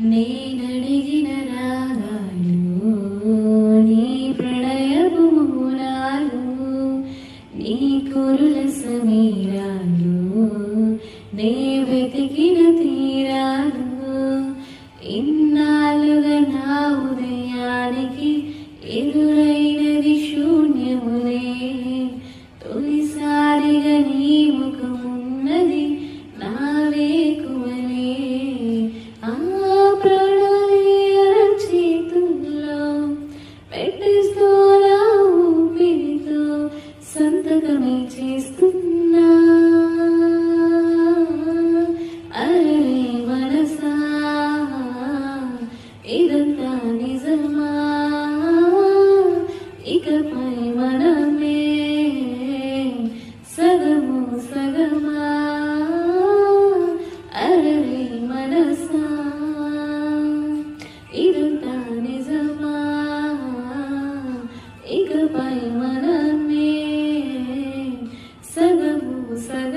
నేనడిగిన రాగాలు నీ ప్రణయపు మూలాలు నీ కురుల సమీరాలు నే వెతికిన తీరాలు ఇన్నాళ్ళుగా నా ఉదయానికి ఎదురైనది శూన్యములే తొలిసారిగా నీ ముఖమున్నది నా వేకువలే ఆ ప్రాణాలే అరచేతుల్లో పెట్టేస్తోనా ఊపిరితో సంతకమే చేస్తున్నా అరే మనసా ఇదంతా నిజమా ఇకపై మనమే సగము సగమా అరే మనసా ఇదంతా నిజమా ఇకపై మనమే సగము సగమా